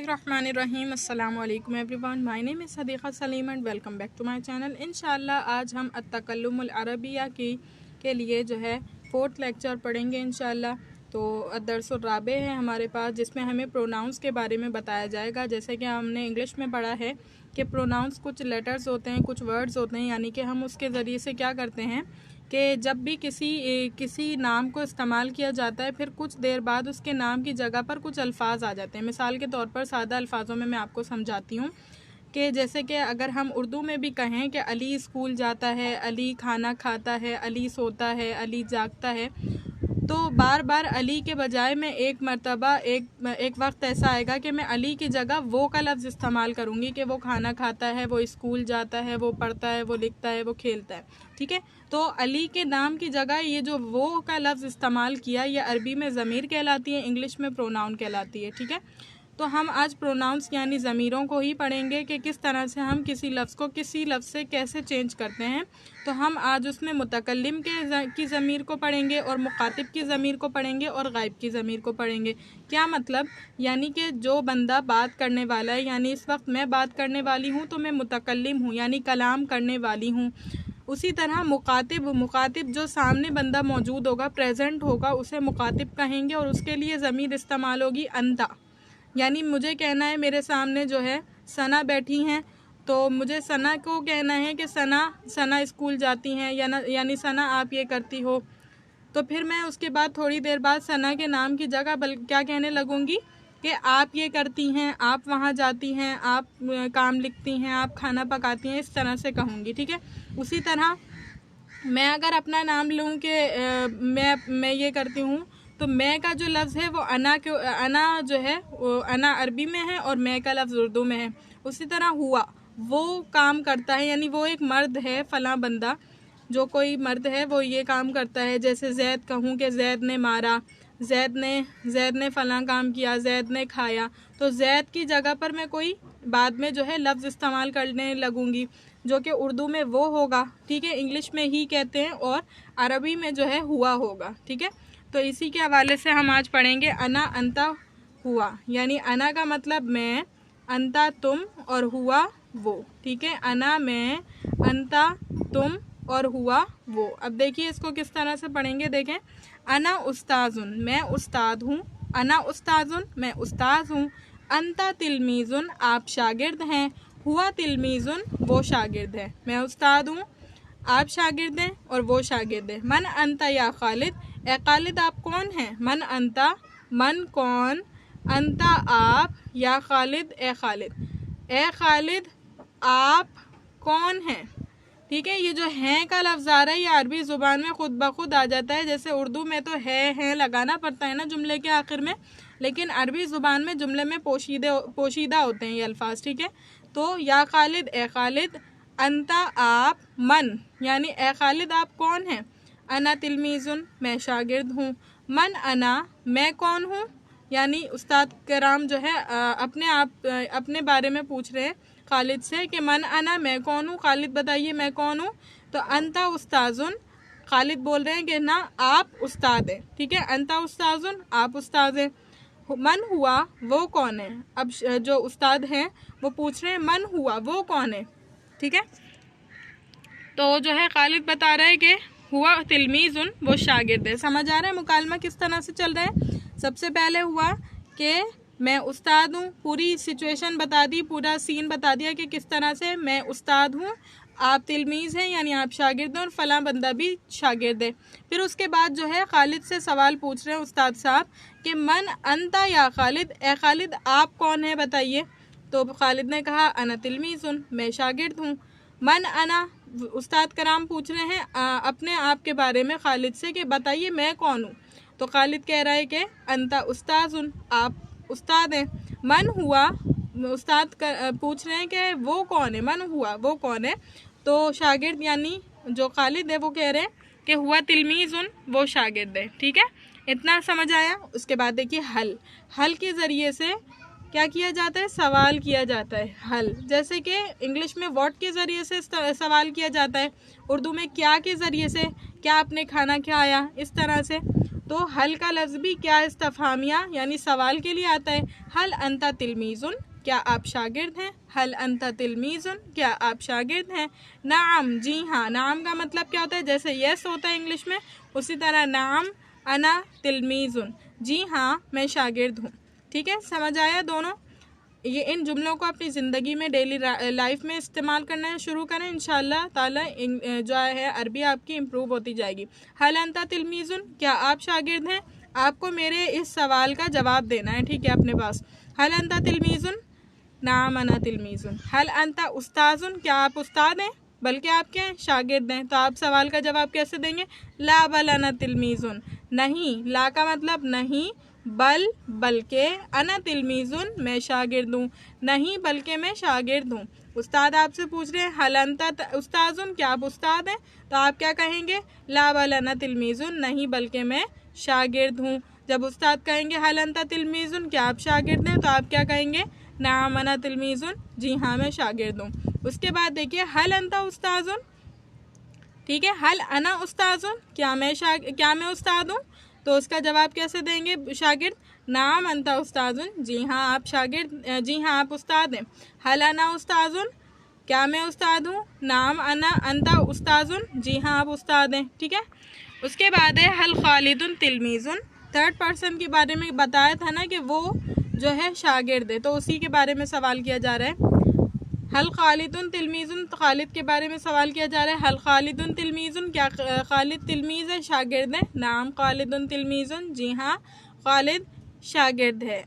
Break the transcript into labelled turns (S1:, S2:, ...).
S1: बिस्मिल्लाहिर्रहमानिर्रहीम। अस्सलाम वालेकुम everyone. My name is Sadiqa Saleem and welcome back to my channel. इंशाल्लाह आज हम अत-तकल्लुमुल अरबिया के लिए जो है 4th लेक्चर पढ़ेंगे इंशाल्लाह। तो दरसुल राबे है हमारे पास, जिसमें हमें प्रोनाउंस के बारे में बताया जाएगा। जैसे कि हमने इंग्लिश में पढ़ा है कि प्रोनाउंस कुछ लेटर्स होते हैं, कुछ वर्ड्स होते हैं, यानी कि हम उसके ज़रिए से क्या करते हैं कि जब भी किसी नाम को इस्तेमाल किया जाता है, फिर कुछ देर बाद उसके नाम की जगह पर कुछ अल्फाज आ जाते हैं। मिसाल के तौर पर सादा अल्फाजों में मैं आपको समझाती हूँ कि जैसे कि अगर हम उर्दू में भी कहें कि अली स्कूल जाता है, अली खाना खाता है, अली सोता है, अली जागता है, तो बार बार अली के बजाय मैं एक मर्तबा एक वक्त ऐसा आएगा कि मैं अली की जगह वो का लफ्ज़ इस्तेमाल करूँगी कि वो खाना खाता है, वो स्कूल जाता है, वो पढ़ता है, वो लिखता है, वो खेलता है। ठीक है, तो अली के नाम की जगह ये जो वो का लफ्ज़ इस्तेमाल किया, ये अरबी में ज़मीर कहलाती है, इंग्लिश में प्रोनाउन कहलाती है। ठीक है, तो हम आज प्रोनाउंस यानी ज़मीरों को ही पढ़ेंगे कि किस तरह से हम किसी लफ्ज़ को किसी लफ्ज़ से कैसे चेंज करते हैं। तो हम आज उसमें मुतकल्लिम की ज़मीर को पढ़ेंगे और मुखातिब की ज़मीर को पढ़ेंगे और गायब की ज़मीर को पढ़ेंगे। क्या मतलब, यानी कि जो बंदा बात करने वाला है, यानी इस वक्त मैं बात करने वाली हूँ तो मैं मुतकल्लिम हूँ, यानी कलाम करने वाली हूँ। उसी तरह मुखातिब जो सामने बंदा मौजूद होगा, प्रेजेंट होगा, उसे मुखातिब कहेंगे और उसके लिए ज़मीर इस्तेमाल होगी अंता। यानी मुझे कहना है मेरे सामने जो है सना बैठी हैं, तो मुझे सना को कहना है कि सना स्कूल जाती हैं, यानी सना आप ये करती हो। तो फिर मैं उसके बाद थोड़ी देर बाद सना के नाम की जगह क्या कहने लगूँगी कि आप ये करती हैं, आप वहाँ जाती हैं, आप काम लिखती हैं, आप खाना पकाती हैं, इस तरह से कहूँगी। ठीक है, उसी तरह मैं अगर अपना नाम लूँ कि मैं ये करती हूँ, तो मैं का जो लफ्ज़ है वो अना जो है वो अना अरबी में है और मैं का लफ्ज़ उर्दू में है। उसी तरह हुआ, वो काम करता है, यानी वो एक मर्द है, फ़लाँ बंदा, जो कोई मर्द है वो ये काम करता है। जैसे जैद कहूँ कि जैद ने मारा, जैद ने फ़लाँ काम किया, जैद ने खाया, तो जैद की जगह पर मैं कोई बाद में जो है लफ्ज़ इस्तेमाल करने लगूँगी जो कि उर्दू में वो होगा। ठीक है, इंग्लिश में ही कहते हैं और अरबी में जो है हुआ होगा। ठीक है, तो इसी के हवाले से हम आज पढ़ेंगे अना अंता हुआ। यानी अना का मतलब मैं, अंता तुम और हुआ वो। ठीक है, अना मैं, अंता तुम और हुआ वो। अब देखिए इसको किस तरह से पढ़ेंगे, देखें। अना उस्ताजुन, मैं उस्ताद हूँ। अना उस्ताजुन, मैं उस्ताद हूँ। अंता तिलमीजुन, आप शागिर्द हैं। हुआ तिलमीजुन, वो शागिर्द है। मैं उस्ताद हूँ, आप शागिर्द हैं और वो शागिर्द है। मन अंता या खालिद, ए खालिद आप कौन हैं। मन अंता, मन कौन, अंता आप, या खालिद ए खालिद, ए खालिद आप कौन हैं। ठीक है, ये जो हैं का लफ्ज़ आ रहा है, ये अरबी ज़ुबान में खुद ब खुद आ जाता है। जैसे उर्दू में तो है लगाना पड़ता है ना जुमले के आखिर में, लेकिन अरबी ज़ुबान में जुमले में पोशीदा होते हैं ये अल्फाज। ठीक है, तो या खालिद ए खालिद, अंता आप, मन यानी ए खालिद आप कौन हैं। अना तिलमीजुन, मैं शागिर्द हूँ। मन अना, मैं कौन हूँ, यानी उस्ताद कराम जो है अपने बारे में पूछ रहे हैं खालिद से कि मन अना, मैं कौन हूँ, खालिद बताइए मैं कौन हूँ। तो अंता उस्ताजुन, खालिद बोल रहे हैं कि ना आप उस्ताद हैं। ठीक है, अंता उस्ताजुन, आप उस्ताद हैं। मन हुआ, वो कौन है। अब जो उस्ताद हैं वो पूछ रहे हैं मन हुआ, वो कौन है। ठीक है, तो जो है खालिद बता रहा है कि हुआ तिलमीजुन, वो शागिर्द है। समझ आ रहा है मुकालमा किस तरह से चल रहा है। सबसे पहले हुआ कि मैं उस्ताद हूँ, पूरी सिचुएशन बता दी, पूरा सीन बता दिया कि किस तरह से मैं उस्ताद हूँ, आप तिलमीज़ हैं यानी आप शागिर्द हैं और फ़लाँ बंदा भी शागिर्द है। फिर उसके बाद जो है खालिद से सवाल पूछ रहे हैं उस्ताद साहब कि मन अंता या खालिद, ए खालिद आप कौन है बताइए। तो खालिद ने कहा अना तिलमीज़ुन, मैं शागिर्द हूँ। मन अना, उस्ताद कराम पूछ रहे हैं अपने आप के बारे में खालिद से कि बताइए मैं कौन हूँ। तो खालिद कह रहा है कि अंता उस्ताजुन, आप उस्ताद हैं। मन हुआ, उस्ताद पूछ रहे हैं कि वो कौन है, मन हुआ वो कौन है। तो शागिर्द यानी जो खालिद है वो कह रहे हैं कि हुआ तिलमीजुन, वो शागिर्द है। ठीक है, इतना समझ आया। उसके बाद देखिए हल के ज़रिए से क्या किया जाता है, सवाल किया जाता है। हल, जैसे कि इंग्लिश में व्हाट के ज़रिए से सवाल किया जाता है, उर्दू में क्या के ज़रिए से, क्या आपने खाना खाया, इस तरह से। तो हल का लफ्ज़ भी क्या इस्तफहामिया यानी सवाल के लिए आता है। हल अंता तिलमीज़ुन, क्या आप शागिर्द हैं। हल अंता तिलमीज़ुन, क्या आप शागिर्द हैं। नाम, जी हाँ। नाम का मतलब क्या होता है, जैसे यस होता है इंग्लिश में, उसी तरह नाम अना तिलमीज़ुन, जी हाँ मैं शागिर्द हूँ। ठीक है, समझ आया दोनों। ये इन जुमलों को अपनी ज़िंदगी में डेली लाइफ में इस्तेमाल करना शुरू करें, इंशाअल्लाह ताला जो है अरबी आपकी इम्प्रूव होती जाएगी। हल अंता तिलमीज़ुन, क्या आप शागिर्द हैं। आपको मेरे इस सवाल का जवाब देना है, ठीक है, अपने पास। हल अंता तिलमीज़ुन, नाम अना तिलमीज़ुन। हल अंता उस्ताजुन, क्या आप उस्ताद हैं, बल्कि आप क्या हैं, शागिर्द हैं। तो आप सवाल का जवाब कैसे देंगे। ला बल अना तिलमीज़ुन, नहीं, ला का मतलब नहीं, बल बल्कि, अना तिलमीज़ुन मैं शागिर्द हूँ, नहीं बल्कि मैं शागिर्द हूँ। उस्ताद आपसे पूछ रहे हैं हल अंता उस्ताजुन, क्या आप उस्ताद हैं, तो आप क्या कहेंगे, ला बल अना तिलमीज़ुन, नहीं बल्कि मैं शागिर्द हूँ। जब उस्ताद कहेंगे हल अंता तिलमीज़ुन, क्या आप शागिर्द हैं, तो आप क्या कहेंगे, नाम अना तिलमीज़ुन, जी हाँ मैं शागिर्द हूँ। उसके बाद देखिए हल अंता उस्ताजुन, ठीक है, हल अना उस्ताजुन, क्या मैं उस्ताद हूँ, तो उसका जवाब कैसे देंगे शागिर्द, नाम अंता उस्ताजुन, जी हाँ आप शागिर्द, जी हाँ आप उस्ताद हैं। हल अना उस्ताजुन, क्या मैं उस्ताद हूँ, नाम अना अंता उस्ताजुन, जी हाँ आप उस्ताद हैं। ठीक है, उसके बाद है हल खालिदुन तिलमीज़ुन, थर्ड पर्सन के बारे में बताया था ना कि वो जो है शागिर्द है, तो उसी के बारे में सवाल किया जा रहा है। हल खालिदुन तिलमीज़ुन, तो खालिद के बारे में सवाल किया जा रहा है। हल खालिदुन तिलमीज़ुन, क्या खालिद तिलमीज़ है, शागिर्द है। नाम खालिदुन तिलमीज़ुन, जी हाँ खालिद शागिर्द है।